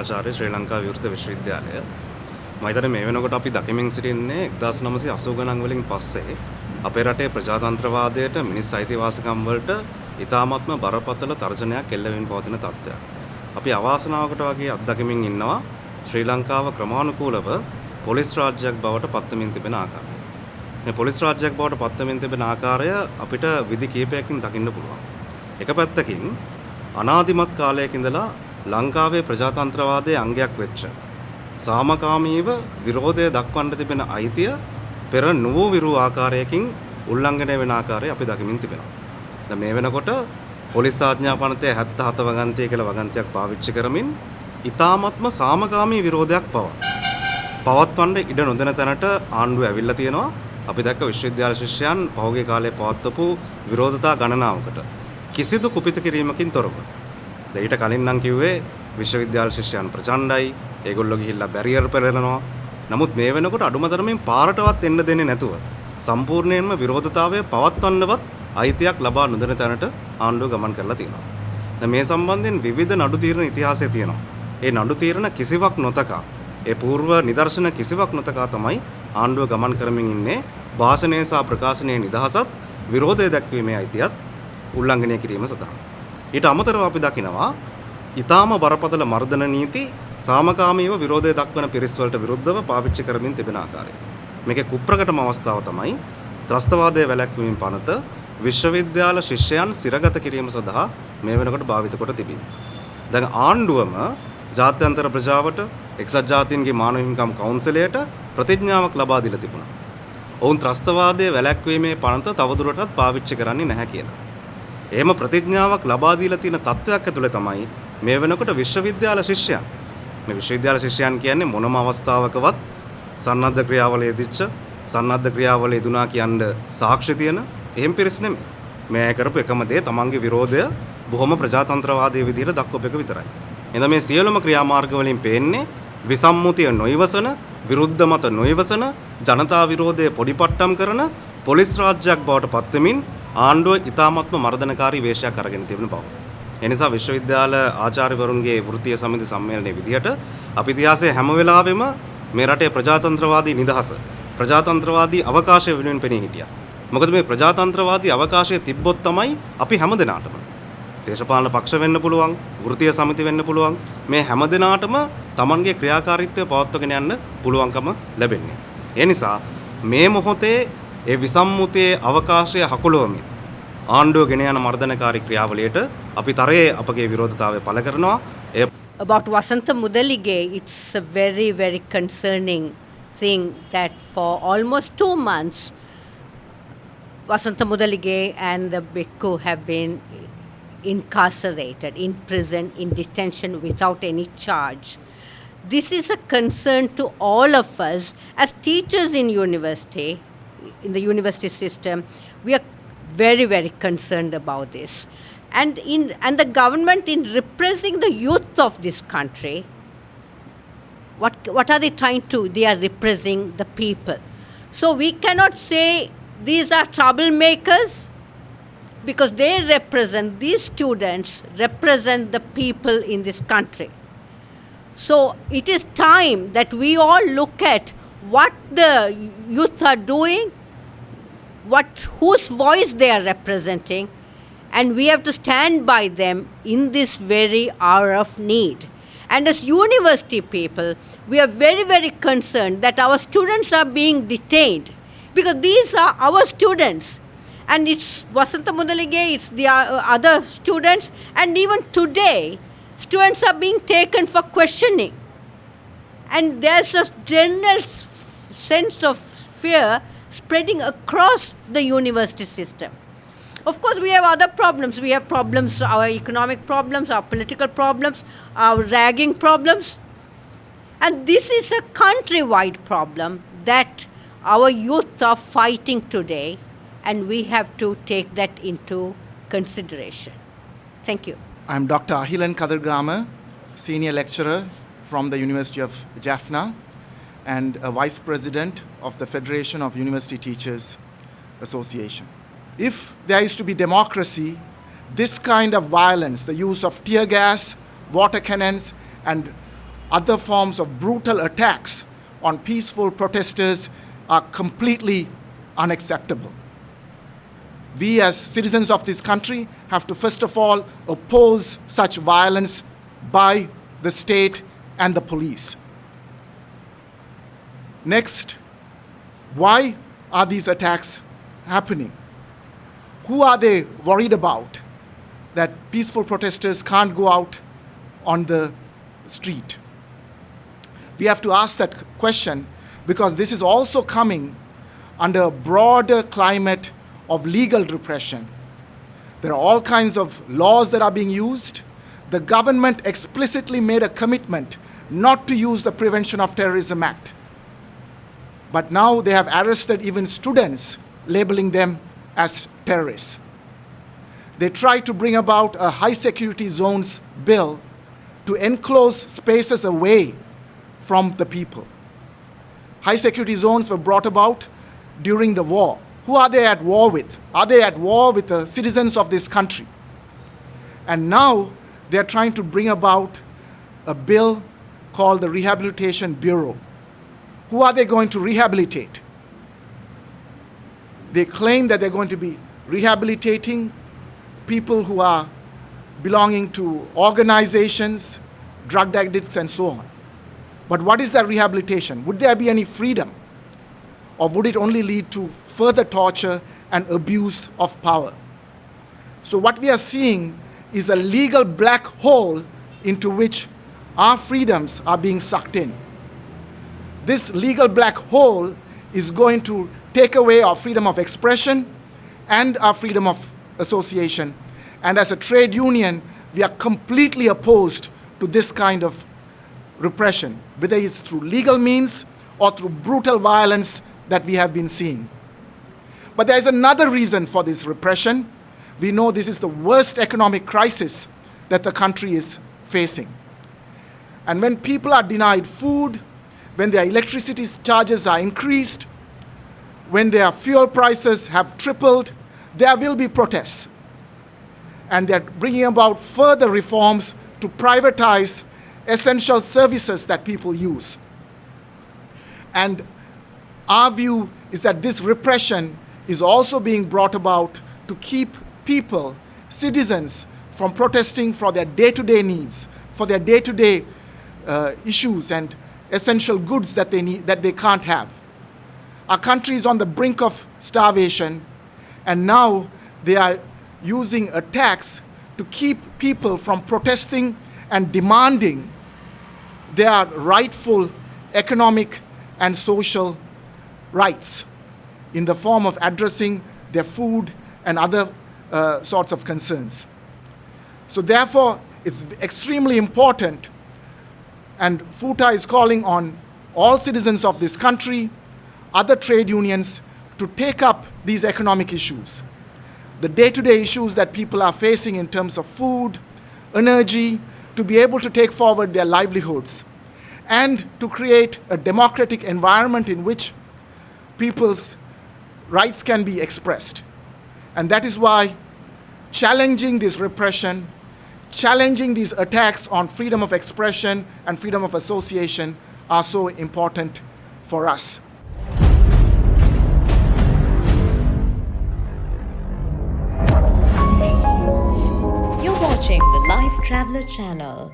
ආචාර්ය ශ්‍රී ලංකා විවෘත විශ්වවිද්‍යාලය. මම හිතන්නේ මේ වෙනකොට අපි දකිමින් සිටින්නේ 1980 ගණන් වලින් පස්සේ අපේ රටේ ප්‍රජාතන්ත්‍රවාදයට මිනිස් අයිතිවාසිකම් වලට ඉතාමත්ම බරපතල තර්ජනයක් එල්ලෙමින් පවතින තත්ත්වයක්. අපි අවාසනාවකට වගේ අත්දැකීමින් ඉන්නවා ශ්‍රී ලංකාව ක්‍රමානුකූලව පොලිස් රාජ්‍යයක් බවට පත්වමින් තිබෙන ආකාරය. මේ පොලිස් රාජ්‍යයක් බවට පත්වමින් තිබෙන ආකාරය අපිට විදි කිහිපයකින් දකින්න පුළුවන්. එක පැත්තකින් අනාදිමත් කාලයක ඉඳලා ලංකාවේ ප්‍රජාතන්ත්‍රවාදයේ අංගයක් වෙච්ච සාමකාමීව විරෝධය දක්වන්න තිබෙන අයිතිය පෙර නුවෝ විරූ ආකාරයකින් උල්ලංඝනය වෙන ආකාරය අපි දකිමින් තිබෙනවා. දැන් මේ වෙනකොට පොලිස් ආඥා පනතේ 77 වගන්තිය කියලා වගන්තියක් පාවිච්චි කරමින් ඊ타මත්ම සාමකාමී විරෝධයක් පවත්වන්න ඉඩ නොදෙන තැනට ආණ්ඩුව ඇවිල්ලා තියෙනවා. අපි දැක්ක විශ්වවිද්‍යාල ශිෂ්‍යයන් පහුගිය කාලේ පවත්වපු විරෝධතා ගණනාවකට කිසිදු කුපිත කිරීමකින් තොරව. දැන් ඊට කලින් නම් කිව්වේ විශ්වවිද්‍යාල ශිෂ්‍යයන් ප්‍රචණ්ඩයි, ඒගොල්ලෝ ගිහිල්ලා බැරියර් පෙරලනවා. නමුත් මේ වෙනකොට අඩුම තරමින් පාරටවත් එන්න දෙන්නේ නැතුව සම්පූර්ණයෙන්ම විරෝධතාවය පවත්වන්නවත් අයිතියක් ලබා නොදෙන තැනට ආණ්ඩුව ගමන් කරලා තියෙනවා. දැන් මේ සම්බන්ධයෙන් විවිධ නඩු තීරණ ඉතිහාසය තියෙනවා. ඒ නඩු තීරණ කිසිවක් නොතකා, ඒ పూర్ව නිදර්ශන කිසිවක් නොතකා තමයි ආණ්ඩුව ගමන් කරමින් ඉන්නේ. භාෂණය සහ ප්‍රකාශනයේ නිදහසත් විරෝධය දැක්වීමේ අයිතියත් උල්ලංඝනය කිරීම සඳහා. ඊට අමතරව අපි දකිනවා ඊටාම බරපතල මර්ධන නීති සාමකාමීව විරෝධය දක්වන පිරිස් වලට විරුද්ධව පාවිච්චි කරමින් තිබෙන ආකාරය. මේකේ කුප්‍රකටම අවස්ථාව තමයි ත්‍රස්තවාදයේ වැළැක්වීම පනත විශ්වවිද්‍යාල ශිෂ්‍යයන් සිරගත කිරීම සඳහා මේ වෙනකොට භාවිත කොට තිබෙනවා. දැන් ආණ්ඩුවම ජාත්‍යන්තර ප්‍රජාවට එක්සත් ජාතීන්ගේ මානව හිමිකම් කවුන්සිලයට ප්‍රතිඥාවක් ලබා දීලා තිබුණා. ඔවුන් ත්‍රස්තවාදයේ වැළැක්වීමේ පනත තවදුරටත් පාවිච්චි කරන්නේ නැහැ කියලා. එහෙම ප්‍රතිඥාවක් ලබා දීලා තියෙන තත්වයක් ඇතුළේ තමයි මේ වෙනකොට විශ්වවිද්‍යාල ශිෂ්‍යයන්. මේ විශ්වවිද්‍යාල ශිෂ්‍යයන් කියන්නේ මොනම අවස්ථාවකවත් සන්නද්ධ ක්‍රියාවලයේ යෙදිච්ච සන්නද්ධ ක්‍රියාවලයේ යෙදුනා කියන්න සාක්ෂි තියෙන එහෙම පිරිස් නෙමෙයි. මේ කරපු එකම දේ තමන්ගේ විරෝධය බොහොම ප්‍රජාතන්ත්‍රවාදී විදිහට දක්වපු එක විතරයි. එහෙනම් මේ සියලුම ක්‍රියාමාර්ග වලින් පේන්නේ විසම්මුතිය නොයවසන, විරුද්ධ මත නොයවසන, ජනතා විරෝධයේ පොඩිපට්ටම් කරන පොලිස් රාජ්‍යයක් බවට පත්වෙමින් ආණ්ඩුව ඉතාමත්ම මර්ධනකාරී වේශයක් අරගෙන තිබෙන බව. ඒ නිසා විශ්වවිද්‍යාල ආචාර්යවරුන්ගේ වෘත්තීය සමිති සම්මේලනයේ විදිහට අපි ඉතිහාසයේ හැම වෙලාවෙම මේ රටේ ප්‍රජාතන්ත්‍රවාදී නිදහස, ප්‍රජාතන්ත්‍රවාදී අවකාශය වෙනුවෙන් පෙනී හිටියා. මොකද මේ ප්‍රජාතන්ත්‍රවාදී අවකාශය තිබ්බොත් තමයි අපි හැම දෙනාටම දේශපාලන පක්ෂ වෙන්න පුළුවන්, වෘත්තීය සමිති වෙන්න පුළුවන්, මේ හැම දෙනාටම Tamanගේ ක්‍රියාකාරීත්වය පවත්වාගෙන යන්න පුළුවන්කම ලැබෙන්නේ. ඒ නිසා මේ මොහොතේ ඒ විසම්මුතියේ අවකාශය හකුලවමින් ආණ්ඩුව ගෙන යන මර්ධනකාරී ක්‍රියාවලියට අපි තරයේ අපගේ විරෝධතාවය පළ කරනවා. About Wasantha Mudalige, it's a very, very concerning thing that for almost 2 months, Wasantha Mudalige and the bhikkhu have been incarcerated, in prison, in detention without any charge. This is a concern to all of us as teachers in the university system. We are very, very concerned about this. And the government, in repressing the youth of this country, what are they trying to? They are repressing the people. So we cannot say these are troublemakers, because these students represent the people in this country. So it is time that we all look at what the youth are doing, whose voice they are representing, and we have to stand by them in this very hour of need. And as university people, we are very, very concerned that our students are being detained, because these are our students. And it's Wasantha Mudalige, it's the other students, and even today, students are being taken for questioning. And there's a general sense of fear spreading across the university system. Of course, we have other problems. We have problems, our economic problems, our political problems, our ragging problems. And this is a countrywide problem that our youth are fighting today, and we have to take that into consideration. Thank you. I'm Dr. Ahilan Kadargrama, Senior Lecturer from the University of Jaffna and a Vice President of the Federation of University Teachers Association. If there is to be democracy, this kind of violence, the use of tear gas, water cannons and other forms of brutal attacks on peaceful protesters are completely unacceptable. We as citizens of this country have to first of all oppose such violence by the state and the police. Next, why are these attacks happening? Who are they worried about that peaceful protesters can't go out on the street? We have to ask that question because this is also coming under a broader climate of legal repression. There are all kinds of laws that are being used. The government explicitly made a commitment not to use the Prevention of Terrorism Act. But now they have arrested even students, labeling them as terrorists. They try to bring about a high security zones bill to enclose spaces away from the people. High security zones were brought about during the war. Who are they at war with? Are they at war with the citizens of this country? And now they are trying to bring about a bill called the Rehabilitation Bureau. Who are they going to rehabilitate? They claim that they're going to be rehabilitating people who are belonging to organizations, drug addicts, and so on. But what is that rehabilitation? Would there be any freedom? Or would it only lead to further torture and abuse of power? So what we are seeing is a legal black hole into which our freedoms are being sucked in. This legal black hole is going to take away our freedom of expression and our freedom of association. And as a trade union, we are completely opposed to this kind of repression, whether it's through legal means or through brutal violence that we have been seeing. But there is another reason for this repression. We know this is the worst economic crisis that the country is facing. And when people are denied food, when their electricity charges are increased, when their fuel prices have tripled, there will be protests. And they're bringing about further reforms to privatize essential services that people use. And our view is that this repression is also being brought about to keep people, citizens, from protesting for their day-to-day needs, for their day-to-day issues and essential goods that they need, that they can't have. Our country is on the brink of starvation, and now they are using a tax to keep people from protesting and demanding their rightful economic and social rights in the form of addressing their food and other sorts of concerns. So therefore, it's extremely important, and FUTA is calling on all citizens of this country, other trade unions, to take up these economic issues. The day-to-day issues that people are facing in terms of food, energy, to be able to take forward their livelihoods, and to create a democratic environment in which people's rights can be expressed. And that is why challenging this repression, challenging these attacks on freedom of expression and freedom of association are so important for us. You're watching the Lifetraveler channel.